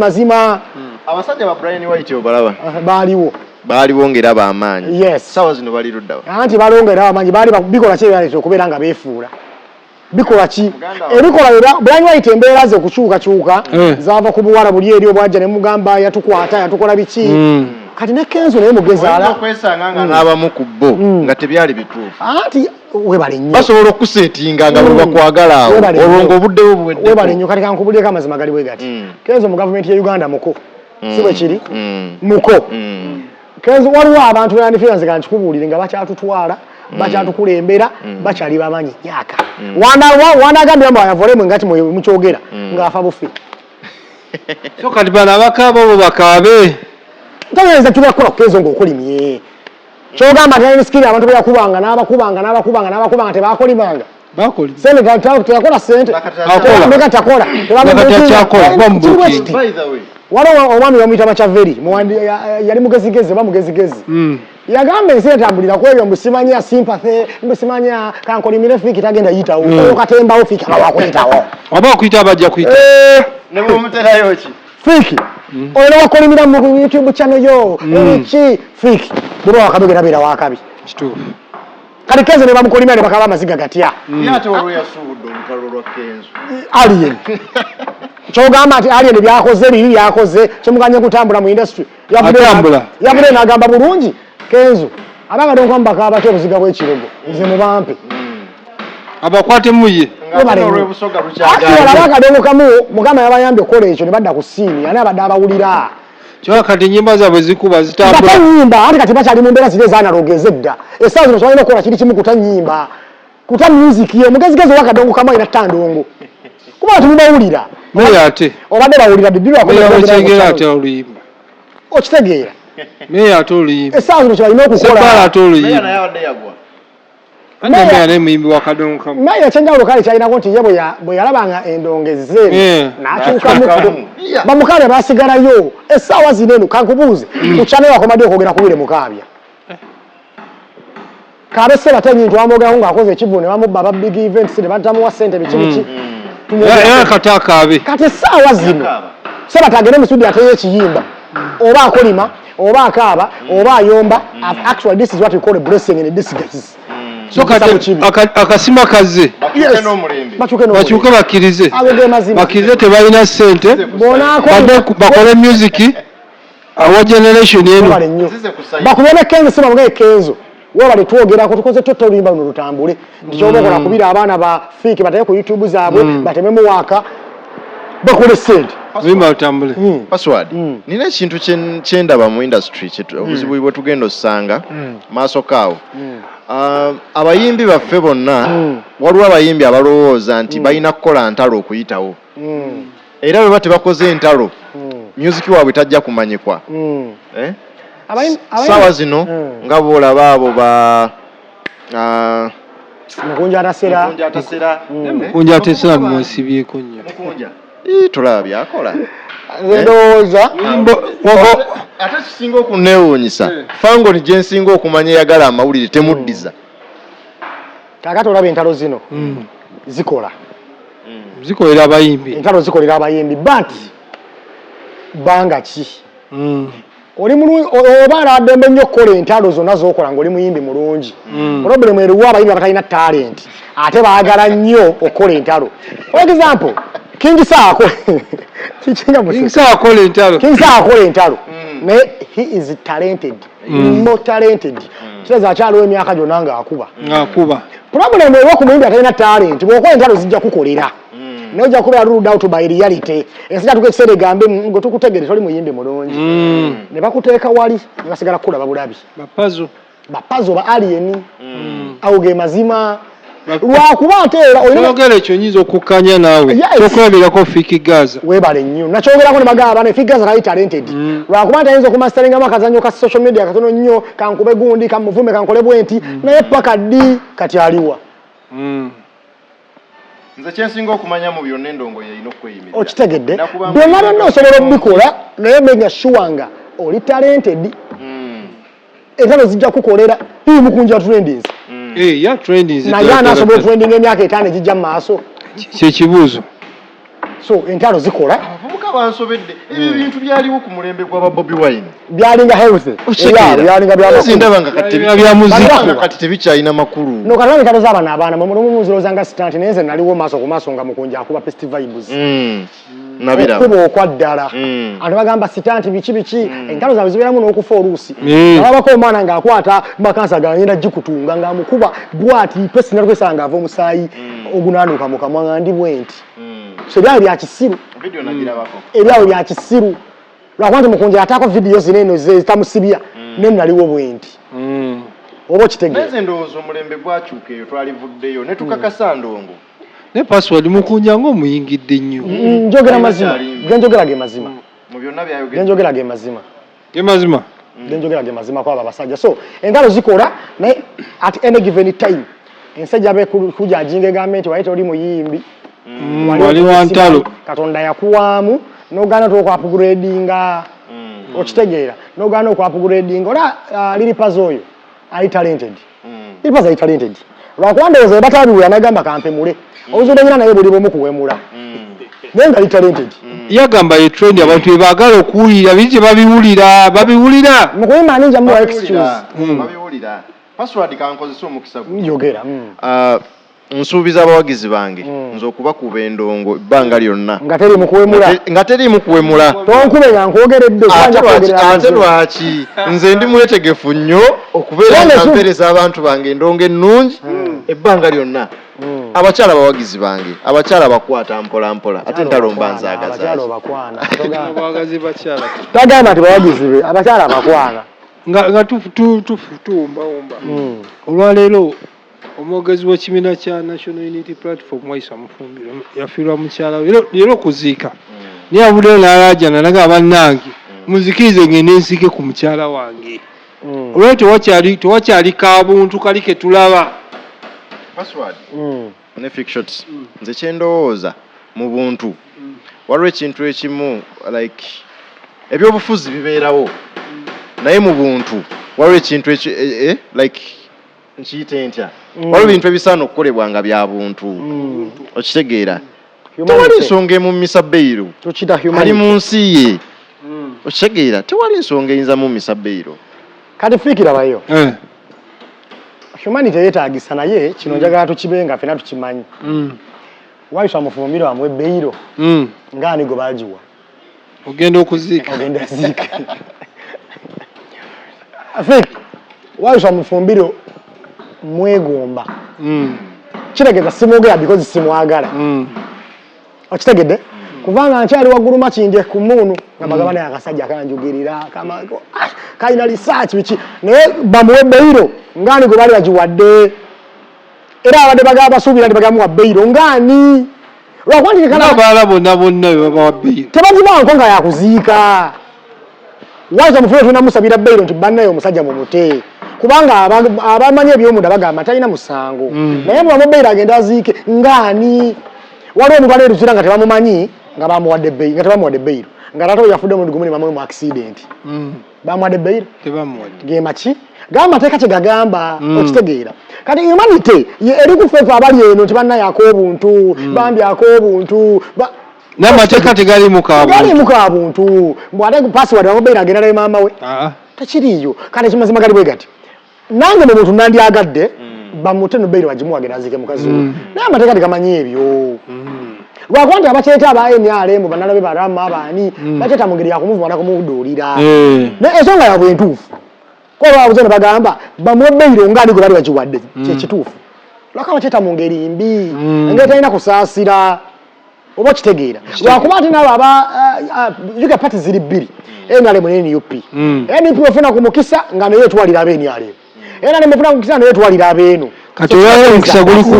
mazima abasajja ba Brian White obalaba baaliwo ngera bamaanyi yes sawa zino bali luddawa anti balongera abamanyi bali bikola kye byali okubeera nga beefuula bikola ki ebikola era Brian White embeera ze okukyuka zaava ku buwala buli eri obwajja ne mugamba yatukwata yatukola biki kati ne Kenzo naye mugezaala okwesanga nga n'abamu ku bo nga tebyali bituufu anti webale nnyo basobola okusetinga nga bwe bakwagala awo olwo ng'obuddewo buwedde webale nnyo kati kankubulyeko amazima gali bwe gati Kenzo mu gavumenti ya Uganda muko si bwe kiri muko Kenzo waliwo abantu beyandifiranze nga nkikubuulire nga bakyatutwala bakyatukulembera bakyali bamanyi nyaka wanda agambira mbu ayavolemu ngati mukyogera ng'afa bufi so kati bano abakaaba bo bakaabe ntagenza tubakola Kenzo ng'okolimye kyogamba tayini skili abantu beyakubanga n'abakubanga tebakolimanga sente teyakola sente meka takola waliwo omwami bamuyita Machaveri yali mugezigezi oba mugezigezi yagamba ensi etambulira ku ebyo mbusimanya sympathy mbusimanya kankolimire fiki tagenda yitawo okatembawo fiki abawakuyitawo oba okuyita abajja kuyita ne bwomuterayo ki fiki olina wakolimira mu YouTube channel yo ki fiki bwe wakabegera beera wakabi kituufu kati Kenzo ne bamukolimira ne bakaba amaziga gatya ate olwo yasuubudde omutalo lwa Kenzo alien kyogamba ati alien byakoze biri byakoze kyemuganye kutambula mu industry yavude n'agamba bulungi Kenzo abanga donko mbaka abate obuziga bw'ekirogo nze mubampe abakwate muye olw'ebusoga lukyagala abanga donko kamu mugamba yabayambye okukola ekyo ne badda ku siini ani abadde abawulira kyokka kati nyimba zaabwe zikuba zitambula nyimba ati kati bakyali mu mbeera ziri zanalogeze edda essaawa zino twalina okukola kiri kimu kuta nyimba kuta music ye mugezigezi owakadongo kamu alina ttandongo kuba tumubawulira naye ate obadde bawulira bibiwakyegera ate oluyimba okitegeera naye ate oluyimba essaawa zino kyebalina okukola ate oluyimba naye wadde yagwa annembeera naye muyimbi wakadongo kamu naye ekyenjawulo kale kyalinako nti ye bwe yalabanga endongeze n'akyukamu bamukabya basigalayo essaawa zino eno kankubuuze ku channel wakomadde okwogera kubire mukaabya kabe seba tenyintu wamwogerako ng'akoze ekivu ne bamubba aba big events ne batamuwa ssente biki biki era kati akaabe kati essaawa zino seba tagende mu studio ateyo ekiyimba oba akolima oba akaaba oba ayomba actually this is what we call a blessing in a disguise so kati akasima kaze bakyuke bakkirize bakkirize tebalina ssente bakole music awa generation eno bakubone Kenzo sima mugaye Kenzo wabali twogerako tukoze toto oluyimba luno lutambule ndikyoba kola kubira abaana ba fiki bataye ku YouTube zaabwe batememu waka bakole ssente oluyimba lutambule password nina ekintu kyendaba mu industry obuzibu bwe tugenda osanga maaso kaawo abayimbi baffe bonna waliwo abayimbi abalowooza nti balina kukola ntalo okuyitawo era bwe batebakoze entalo music waabwe tajja kumanyikwa sawa zino nga boolaba abo ba Mukunja atasera Mukunja atasera mwesibyeko nnyo tulaba byakola ndowooza ate kisinga okuneewuunyisa fango ni gye nsinga okumanya eyagala amawulire temuddiza kakati olaba entalo zino zikolera abayimbi entalo zikolera abayimbi but banga ki oli mulungi oba aladembe nnyo okukola entalo zonna z'okola ng'oli muyimbi mulungi problemu eriwo abayimbi abatalina talent ate baagala nnyo okukola entalo for example King Saako akola entalo naye he is talented more talented kireza akyaliwo emyaka gyonna ng'akuba problemu eriwo ku muyimbi atalina talent bw'okola entalo zijja kukolera naye ojja kubeera ruled out by reality ensi jatuka ekiseera egambe ngo tukutegere toli muyimbi mulungi ne bakuteeka wali ne basigala kukulaba bulabi bapazo ba alien awo ge mazima lwakuba ate era oyogera ekyo nyinza okukkanya naawe tokulabirako Fiki Gaza webale nnyo nakyogerako ne bagamba bano Fiki Gaza naye talented lwakuba nti ayinza okumastaringamu akazannyo ka social media katono nnyo kankube gundi kamuvume kankole bwenti naye paka ddi kati aliwa nze kyensinga okumanya mu byonna endongo yeyina okweyimirira okitegedde byonna byonna osobola obikola naye mega sure nga oli talented entalo zijja kukolera Mukunja trendings ya trendings naye anasobola trending emyaka 5 ejijja mu maaso kyekibuuzo so entalo zikola abavubuka bansobedde ebyo bintu byaliwo ku mulembe gwa Bobi Wine byalinga health byalinga byamuzindabanga kati tebikyalina makulu no kalani kata z'abaana abaana mumuzirozanga stunt neze naliwo maaso ku maaso nga mukunja akuba festival vibes nabira kubo okwaddala abantu bagamba stunt biki entalo zaabwe zibeeramu n'okufa oluusi ababako omwana ng'akwata makansa ganyenda gikutunga ng'amukuba bwati pesi nalwesanga ava omusaayi ogunaanuka mu kamwa nga ndi bwenti so byali bya kisiru video nagirabako ebyawo bya kisiru lwakwante mukunja atako video zineno zitamusibya ne naliwo bwenti obo kitege neze ndowooza omulembe gwakyuka eyo twalivuddeyo ne tukakasa ndongo ne password mukunja ng'omuyingidde nnyo njogera mazima genjogera ge mazima mu byonna byayogera genjogera ge mazima genjogera ge mazima kwaba basajja so engalo zikola naye at any given time ensajja be kuja ajinge gavumenti waite oli muyimbi wali wantalo katonda yakuwaamu n'ogaana okwa-upgradinga okitegeera n'ogaana okwa-upgradinga ola liripazi oyo ali talented liripazi ali talented lwakuba ndowooza batabiwula nagamba kampemule obuzudde nyina naye buli bomu kuwemula naye nga ali talented yagamba ye trend abantu ebaagala okuwulira biki babiwulira mukuyimba ninja muwa excuse babiwulira password kankozesa omukisa njogera nsuubiza abawagizi bange nze okubakuba endongo ebbanga lyonna nga teri mukuwemula tonkube nga nkwogeredde ate lwaki nze ndi mwetegefu nnyo okubeera nga mpeereza abantu bange endongo ennungi ebbanga lyonna abakyala abawagizi bange abakyala bakwata mpola mpola ate ntalomba nzagazatagamba nti bawagizi be abakyala bakwana nga tufutuwumbawumba olwaleero omwogezi w'ekibiina kya National Unity Platform Waisa Mufumbiro yafiirwa mukyala we leero okuziika naye abuddeyo n'alaajana naga bannange muzikirize ngende nsike ku mukyala wange olwero tewakyali kabuntu kali ke tulaba ne fictions nze kyendowooza mu buntu waliwo ekintu ekimu like ebyobufuzi bibeerawo naye mu buntu waliwo ekintu like nkiyite ntya waliwo bintu ebisaana okukolebwanga bya buntu okitegeera tewali nsonga emumisa Beiro ali mu nsi ye okitegeera tewali nsonga eyinza mumisa Beiro kati fiikira bayo humanity yeetaagisa naye kino njagala tukibe nga ffena tukimanyi Waisa Mufumbiro amwe Beiro ngaani gwe baagiwa ogenda okuziika ogenda ziika Waisa Mufumbiro mwegomba kitegeeza simwogera because simwagala okitegedde kubanga nkyali waggulu makinde ku muunu nga bagamba naye akasajja kanjugirira kalina research biki naye bamuwe Beiro ngaani gwe baali bagiwadde era abadde bagamba basuubira nti bagamuwa Beiro ngaani lwakuba bonna bebabawa Beiro tebagimanko nga yakuziika Waisa Mufumbiro tulina musabira Beiro nti bannaye omusajja mumute kubanga abamanyi ebyomunda bagamba talina musango naye mubamu Beiro agenda aziike ngaani waliwo omutwala eruzira nga tebamumanyi nga bamuwadde Beiro nga tebamuwadde Beiro nga taata yafudde omundi gumu ne bamuwe mu accident bamuwadde Beiro gemaki gamba amateeka kye gagamba okitegeera kati humanity eri kufeefe abali eno nti bannaye ak'obuntu bambi ak'obuntu n'amateeka tegalimu kabuntu mbwate password bamu Beiro agenda naye maama we tekiriyo kati ekimazima gali bwe gati nange mu muntu nandyagadde bamute no Beiro bagimuwa agenda aziike mukazi we naye amateeka tegamanyi ebyo lwakuba nti abakyeta aba NRM bannalabe baramu abaani bakyeta mu ngeri yakumuvumana kumuduulira naye ensonga yabwe entuufu kolwabuze ne bagamba bamuwe Beiro ngaani gwe bali bagiwadde kyekituufu lwaka bakyeta mu ngeri mbi engeri talina kusaasira oba kitegeera lwakuba ati nabo yuga pati ziri bbiri NRM ne NUP NUP ofuna ku mukisa nga naye etwalira aba NRM NRM ofuna ku mukisa naye etwalira abeeno kati olwayo omukisa guli ku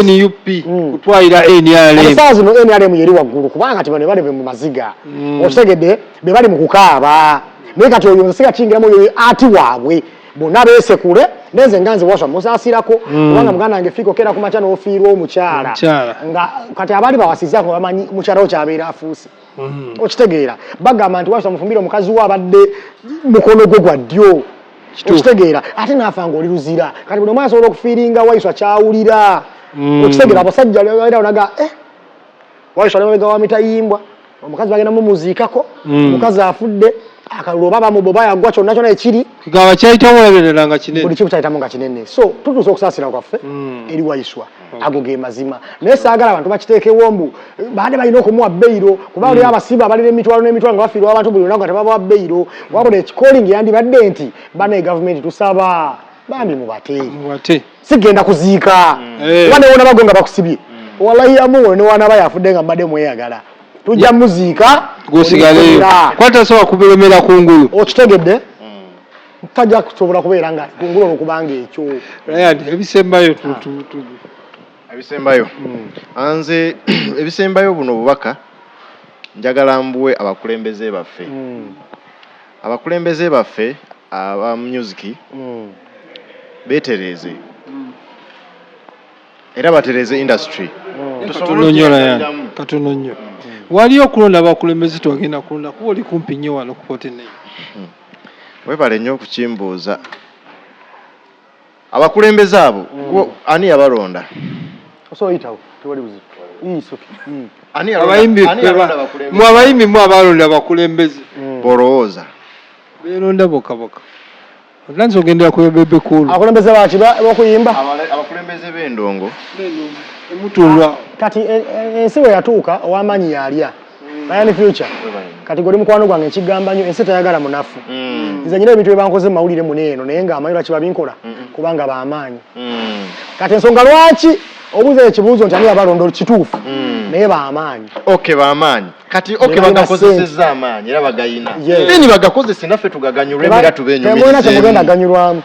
NUP kutwalira NRM saa zino NRM yeri waggulu kubanga kati bano bali mu maziga okitegedde be bali mu kukaaba naye kati oyo nsiga kingiramu oyo ati waabwe bonna beesekule nenze nganze Waisa musaasirako kubanga muganda wange fiiko kera ku makya n'ofiirwa omukyala nga kati abali bawasizaako bamanyi mukyala wo kyabeera afuuse okitegeera bagamba nti Waisa Mufumbiro omukazi we abadde mukono gwe gwa ddyo okitegeera ate naafa nga oli luzira kati buli omwana asobola okufiiringa Waisa kyawulira okitegeera abasajja era onaga waisha lewega wa mitayimbwa omukazi bagenda mu muziikako omukazi afudde akalulo baba mu boba yagwa kyonna kyonna ekiri gawa kyayitamu olabereranga kinene buli kimu kyayitamu nga kinene so tutuusa okusaasira kwaffe eri waiswa ago ge mazima naye saagala abantu bakiteekewo mbu baade balina okumuwa beyiro kuba oli abasiba balina emitwalo n'emitwalo nga bafiirwa abantu buli lunaku nga tebabawa beyiro wabula ekikolingi yandibadde nti bana gavumenti tusaba bambi mubate sigenda kuziika kuba newona bago nga bakusibye wallahi amuwe newanaba yafudde nga mbadde mweyagala tujja muziika gusigaleyo kwatasobola kubelemera kungulu okitegedde tajja kusobola kubeera nga kungulu olwokubanga ekyo ebisembayo ebisembayo anze ebisembayo buno obubaka njagala mbuwe abakulembeze baffe aba music betereze era batereze industry katono nnyo wali okulonda abakulembeze twagenda kulonda kuba oli kumpi nnyo wano ku Portneyi webale nnyo okukimbuuza abakulembeze abo ani yabalonda osoyitawo tewali buzibu abayimbi mu abalonda abakulembeze bolowooza beeronda bokaboka olanze ogendera ku bebe kulu abakulembeze baki bokuyimba abakulembeze b'endongo emutulwa kati ensi we yatuuka ow'amaanyi yalya Bayani Future kati goli mukwano gwange ekigamba nnyo ensi tayagala munafu nze nyina ebintu byebankoze mawulire muneeno naye nga amanyi lwaki babinkola kubanga bamaanyi kati ensonga lwaki obuuza ekibuuzo nti ani yabalonda kituufu naye bamaanyi bamaanyi kati bagakozesezza amaanyi era bagayina ni bagakozese naffe tugaganyulwe era tubenyumirize temugenda ganyulwamu